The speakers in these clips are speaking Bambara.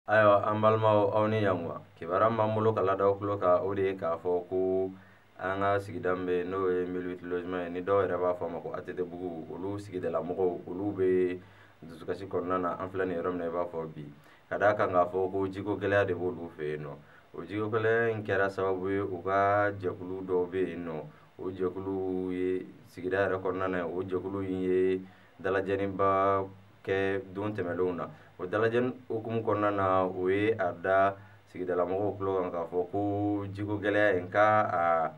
Ayiwa an balimaw aw ni yanwa kibaruya b'an bolo ka ladaw tulo kan o de ye k'a fɔ ko an ka sigida min bɛ yen n'o ye Mille 8 logement ye ni dɔw yɛrɛ b'a fɔ a ma ko ATT bugu olu sigidala mɔgɔw olu bɛ dusukasi kɔnɔna na an filɛ nin yɔrɔ min na i b'a fɔ bi ka d'a kan k'a fɔ ko jiko gɛlɛya de b'olu fɛ yen nɔ o jiko gɛlɛya in kɛra sababu ye u ka jɛkulu dɔw bɛ yen nɔ o jɛkulu ye sigida yɛrɛ kɔnɔna na o jɛkulu in ye dalajɛniba kɛ don tɛmɛnlenw na o dalajɛni hukumu kɔnɔna na o ye a da sigidala mɔgɔw tulo kan k'a fɔ ko jiko gɛlɛya in ka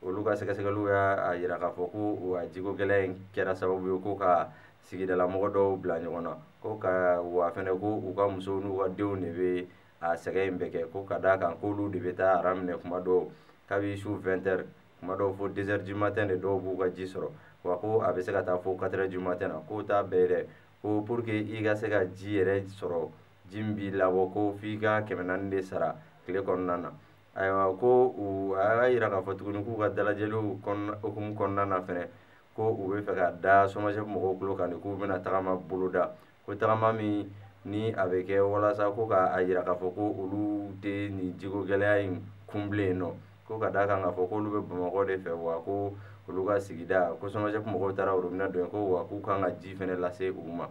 olu ka sɛgɛsɛgɛliw y'a yira k'a fɔ ko a jiko gɛlɛya in kɛra sababu ye ko ka sigidala mɔgɔ dɔw bila ɲɔgɔn na ko ka wa fɛnɛ ko u ka musow n'u ka denw de bɛ a sɛgɛ in bɛɛ kɛ ko ka d'a kan k'olu de bɛ taa aran minɛ kuma dɔw kabi su 20 heures kuma dɔw fo 2 heures du matin de dɔw b'u ka ji sɔrɔ wa ko a bɛ se ka taa fo 4 heures du matin na k'o t'a bɛɛ dɛ ko pour que i ka se ka ji yɛrɛ sɔrɔ ji min b'i labɔ ko f'i ka 400 de sara tile kɔnɔna na ayiwa ko a y'a yira k'a fɔ tuguni k'u ka dalajɛliw hukumu kɔnɔna na fɛnɛ ko u bɛ fɛ ka da SOMAGEP mɔgɔw tulo kan de k'u bɛna tagama boloda ko tagama min ni a bɛ kɛ walasa ko k'a yira k'a fɔ ko olu tɛ nin jiko gɛlɛya in kun bilen nɔ ko ka d'a kan k'a fɔ k'olu bɛ Bamakɔ de fɛ wa ko olu ka sigida ko SOMAGEP mɔgɔw taara robinet dɔ ye ko wa k'u kan ka ji fɛnɛ lase u ma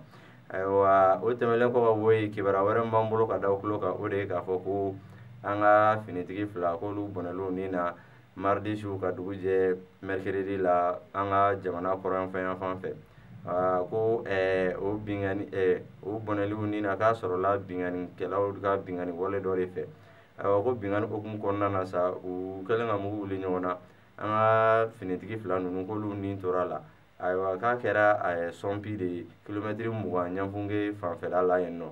ayiwa o tɛmɛnen kɔ ka bɔ yen kibaruya wɛrɛ min b'an bolo ka da o tulo kan o de ye k'a fɔ ko an ka finitigi fila k'olu bɔnɛliw nin na mardi su ka dugu jɛ mercredi la an ka jamana kɔrɔnyanfan fɛ ko o bɔnɛliw nin na k'a sɔrɔla bingannikɛlaw ka bingani wale dɔ de fɛ ayiwa ko bingani hukumu kɔnɔna na sa u kɛlen ka mugu wuli ɲɔgɔn na an ka finitigi fila ninnu k'olu nin tora a la ayiwa k'a kɛra sɔnpi de ye kilomɛtiri 20 ɲanfunge fanfɛla la yen nɔ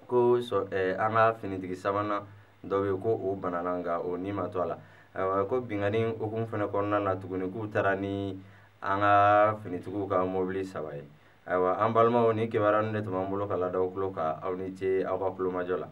ko an ka finitigi sabanan dɔ bɛ yen ko o banana nka o ni ma to a la ayiwa ko bingani hukumu fɛnɛ kɔnɔna na tuguni k'u taara ni an ka finitigiw ka mobili 3 ye ayiwa an balimaw ni kibaruya ninnu de tun b'an bolo ka ladaw tulo kan aw ni ce aw ka kulomajɔ la